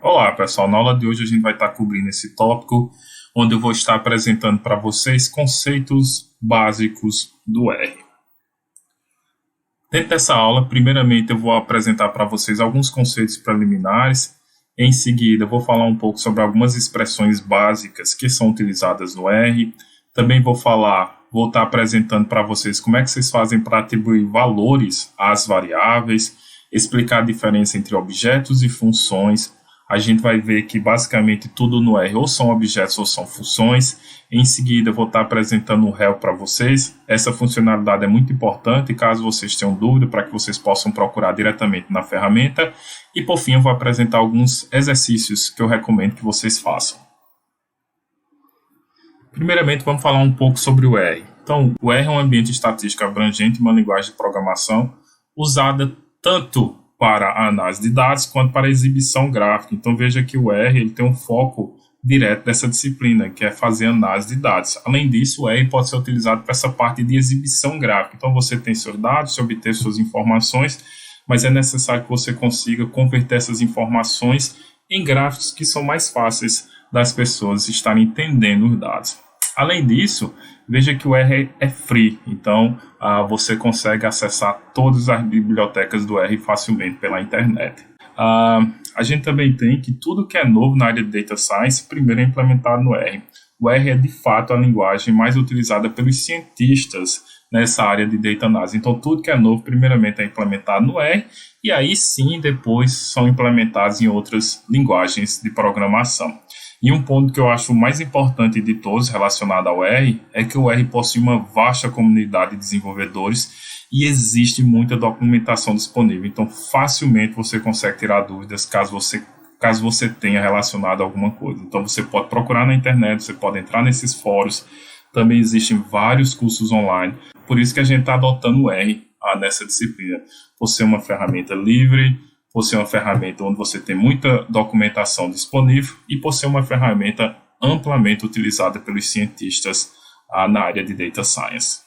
Olá, pessoal. Na aula de hoje a gente vai estar cobrindo esse tópico, onde eu vou estar apresentando para vocês conceitos básicos do R. Dentro dessa aula, primeiramente eu vou apresentar para vocês alguns conceitos preliminares. Em seguida, eu vou falar um pouco sobre algumas expressões básicas que são utilizadas no R. Também vou estar apresentando para vocês como é que vocês fazem para atribuir valores às variáveis, explicar a diferença entre objetos e funções. A gente vai ver que basicamente tudo no R ou são objetos ou são funções. Em seguida, eu vou estar apresentando o réu para vocês. Essa funcionalidade é muito importante, caso vocês tenham dúvida, para que vocês possam procurar diretamente na ferramenta. E, por fim, eu vou apresentar alguns exercícios que eu recomendo que vocês façam. Primeiramente, vamos falar um pouco sobre o R. Então, o R é um ambiente estatístico abrangente, uma linguagem de programação usada tanto para a análise de dados quanto para a exibição gráfica. Então, veja que o R ele tem um foco direto dessa disciplina, que é fazer análise de dados. Além disso, o R pode ser utilizado para essa parte de exibição gráfica. Então, você tem seus dados, você obter suas informações, mas é necessário que você consiga converter essas informações em gráficos que são mais fáceis das pessoas estarem entendendo os dados. Além disso, veja que o R é free, então você consegue acessar todas as bibliotecas do R facilmente pela internet. A gente também tem que tudo que é novo na área de Data Science, primeiro é implementado no R. O R é, de fato, a linguagem mais utilizada pelos cientistas nessa área de Data Analysis. Então, tudo que é novo, primeiramente, é implementado no R, e aí sim, depois, são implementados em outras linguagens de programação. E um ponto que eu acho mais importante de todos relacionado ao R é que o R possui uma vasta comunidade de desenvolvedores e existe muita documentação disponível. Então, facilmente você consegue tirar dúvidas caso você tenha relacionado a alguma coisa. Então, você pode procurar na internet, você pode entrar nesses fóruns. Também existem vários cursos online. Por isso que a gente está adotando o R nessa disciplina. Por ser uma ferramenta livre, por ser uma ferramenta onde você tem muita documentação disponível e por ser uma ferramenta amplamente utilizada pelos cientistas na área de Data Science.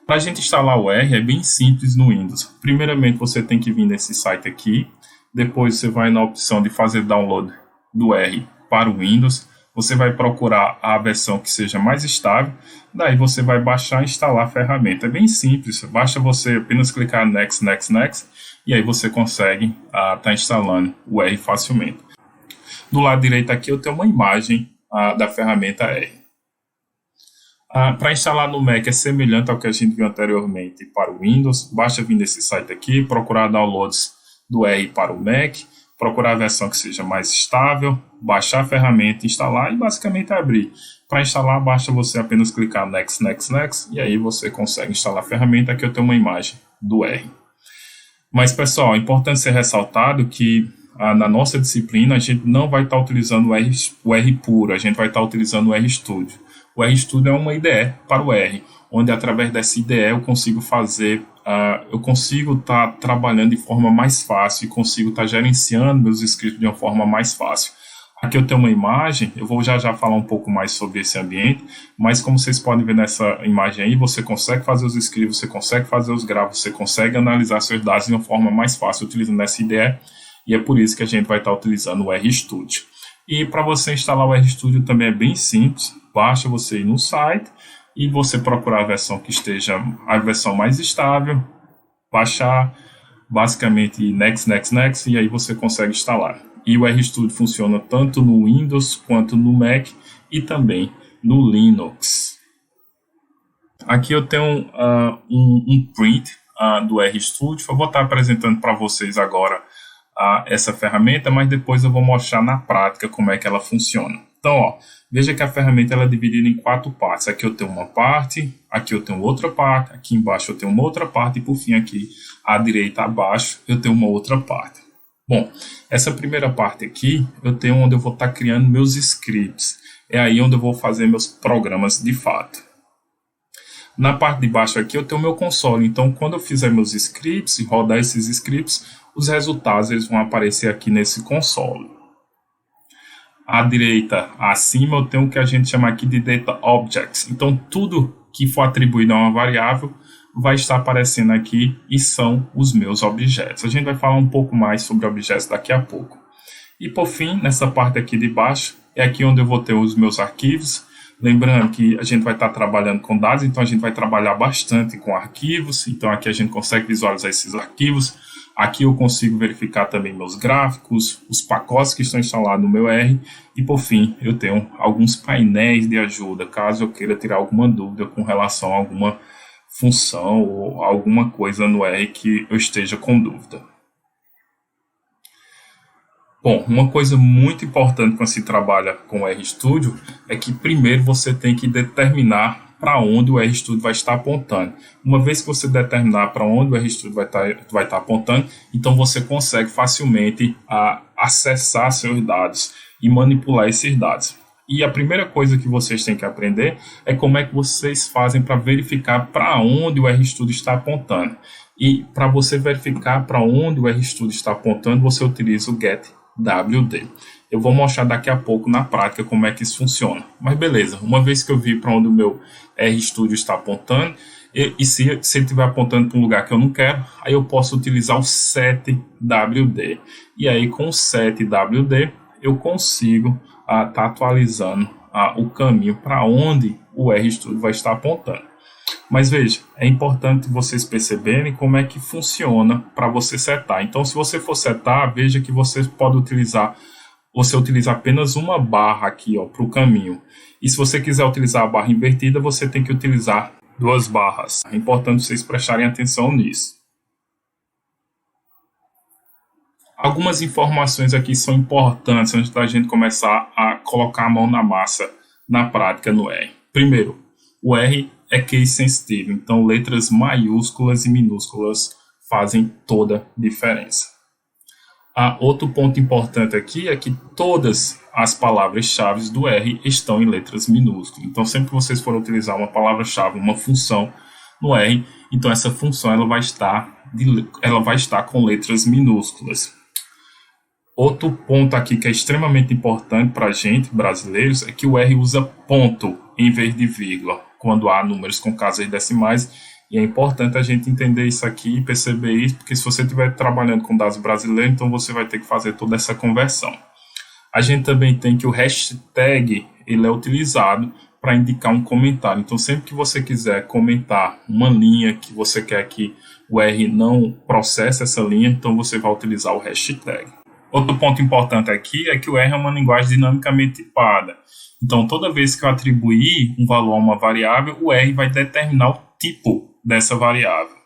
Para a gente instalar o R é bem simples no Windows. Primeiramente você tem que vir nesse site aqui, depois você vai na opção de fazer download do R para o Windows, você vai procurar a versão que seja mais estável, daí você vai baixar e instalar a ferramenta. É bem simples, basta você apenas clicar Next, Next, Next, e aí você consegue estar instalando o R facilmente. Do lado direito aqui eu tenho uma imagem da ferramenta R. Para instalar no Mac é semelhante ao que a gente viu anteriormente para o Windows, basta vir nesse site aqui, procurar downloads do R para o Mac, procurar a versão que seja mais estável, baixar a ferramenta, instalar e basicamente abrir. Para instalar, basta você apenas clicar Next, Next, Next e aí você consegue instalar a ferramenta. Aqui eu tenho uma imagem do R. Mas, pessoal, é importante ser ressaltado que na nossa disciplina a gente não vai estar utilizando o R puro, a gente vai estar utilizando o RStudio. O RStudio é uma IDE para o R, onde através dessa IDE eu consigo estar trabalhando de forma mais fácil e consigo estar gerenciando meus scripts de uma forma mais fácil. Aqui eu tenho uma imagem, eu vou já falar um pouco mais sobre esse ambiente, mas como vocês podem ver nessa imagem aí, você consegue fazer os scripts, você consegue fazer os gráficos, você consegue analisar seus dados de uma forma mais fácil utilizando essa IDE, e é por isso que a gente vai estar utilizando o RStudio. E para você instalar o RStudio também é bem simples, basta você ir no site e você procurar a versão que esteja a versão mais estável, baixar, basicamente Next, Next, Next, e aí você consegue instalar. E o RStudio funciona tanto no Windows quanto no Mac e também no Linux. Aqui eu tenho um print do RStudio, eu vou estar apresentando para vocês agora essa ferramenta, mas depois eu vou mostrar na prática como é que ela funciona. Então, veja que a ferramenta ela é dividida em 4 partes. Aqui eu tenho uma parte, aqui eu tenho outra parte, aqui embaixo eu tenho uma outra parte e por fim aqui à direita abaixo eu tenho uma outra parte. Bom, essa primeira parte aqui eu tenho onde eu vou estar criando meus scripts. É aí onde eu vou fazer meus programas de fato. Na parte de baixo aqui eu tenho o meu console, então quando eu fizer meus scripts e rodar esses scripts, os resultados eles vão aparecer aqui nesse console. À direita, acima, eu tenho o que a gente chama aqui de Data Objects. Então, tudo que for atribuído a uma variável vai estar aparecendo aqui e são os meus objetos. A gente vai falar um pouco mais sobre objetos daqui a pouco. E por fim, nessa parte aqui de baixo, é aqui onde eu vou ter os meus arquivos. Lembrando que a gente vai estar trabalhando com dados, então a gente vai trabalhar bastante com arquivos. Então aqui a gente consegue visualizar esses arquivos. Aqui eu consigo verificar também meus gráficos, os pacotes que estão instalados no meu R. E por fim, eu tenho alguns painéis de ajuda, caso eu queira tirar alguma dúvida com relação a alguma função ou alguma coisa no R que eu esteja com dúvida. Bom, uma coisa muito importante quando se trabalha com o RStudio é que primeiro você tem que determinar para onde o RStudio vai estar apontando. Uma vez que você determinar para onde o RStudio vai estar apontando, então você consegue facilmente acessar seus dados e manipular esses dados. E a primeira coisa que vocês têm que aprender é como é que vocês fazem para verificar para onde o RStudio está apontando. E para você verificar para onde o RStudio está apontando, você utiliza o getWD. Eu vou mostrar daqui a pouco na prática como é que isso funciona. Mas beleza, uma vez que eu vi para onde o meu RStudio está apontando, e se ele estiver apontando para um lugar que eu não quero, aí eu posso utilizar o setWD. E aí com o setWD eu consigo estar atualizando o caminho para onde o RStudio vai estar apontando. Mas veja, é importante vocês perceberem como é que funciona para você setar. Então, se você for setar, veja que você pode utilizar apenas uma barra aqui para o caminho. E se você quiser utilizar a barra invertida, você tem que utilizar 2 barras. É importante vocês prestarem atenção nisso. Algumas informações aqui são importantes antes da gente começar a colocar a mão na massa na prática no R. Primeiro, o R é case sensitivo, então letras maiúsculas e minúsculas fazem toda a diferença. Outro ponto importante aqui é que todas as palavras-chave do R estão em letras minúsculas. Então, sempre que vocês forem utilizar uma palavra-chave, uma função no R, então essa função ela vai estar com letras minúsculas. Outro ponto aqui que é extremamente importante para a gente, brasileiros, é que o R usa ponto em vez de vírgula, quando há números com casas decimais, e é importante a gente entender isso aqui e perceber isso, porque se você estiver trabalhando com dados brasileiros, então você vai ter que fazer toda essa conversão. A gente também tem que o hashtag ele é utilizado para indicar um comentário. Então, sempre que você quiser comentar uma linha que você quer que o R não processe essa linha, então você vai utilizar o hashtag. Outro ponto importante aqui é que o R é uma linguagem dinamicamente tipada. Então, toda vez que eu atribuir um valor a uma variável, o R vai determinar o tipo dessa variável.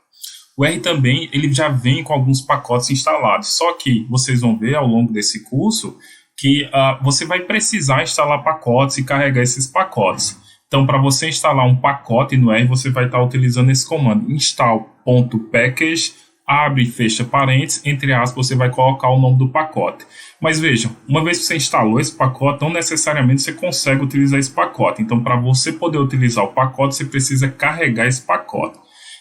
O R também ele já vem com alguns pacotes instalados, só que vocês vão ver ao longo desse curso que você vai precisar instalar pacotes e carregar esses pacotes. Então, para você instalar um pacote no R, você vai estar utilizando esse comando install.package, abre e fecha parênteses, entre aspas, você vai colocar o nome do pacote. Mas vejam, uma vez que você instalou esse pacote, não necessariamente você consegue utilizar esse pacote. Então, para você poder utilizar o pacote, você precisa carregar esse pacote.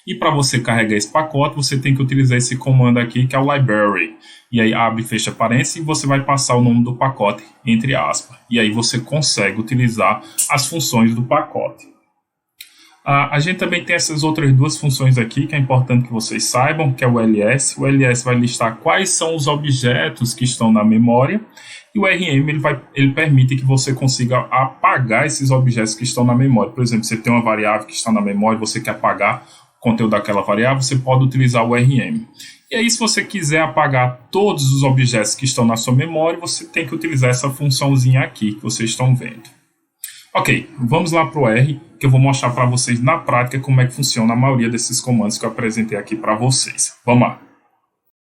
E para você carregar esse pacote, você tem que utilizar esse comando aqui, que é o library. E aí abre e fecha parênteses e você vai passar o nome do pacote, entre aspas. E aí você consegue utilizar as funções do pacote. A gente também tem essas outras 2 funções aqui, que é importante que vocês saibam, que é o ls. O ls vai listar quais são os objetos que estão na memória. E o rm ele permite que você consiga apagar esses objetos que estão na memória. Por exemplo, você tem uma variável que está na memória e você quer apagar o conteúdo daquela variável, você pode utilizar o rm. E aí, se você quiser apagar todos os objetos que estão na sua memória, você tem que utilizar essa funçãozinha aqui que vocês estão vendo. Ok, vamos lá para o R, que eu vou mostrar para vocês na prática como é que funciona a maioria desses comandos que eu apresentei aqui para vocês. Vamos lá.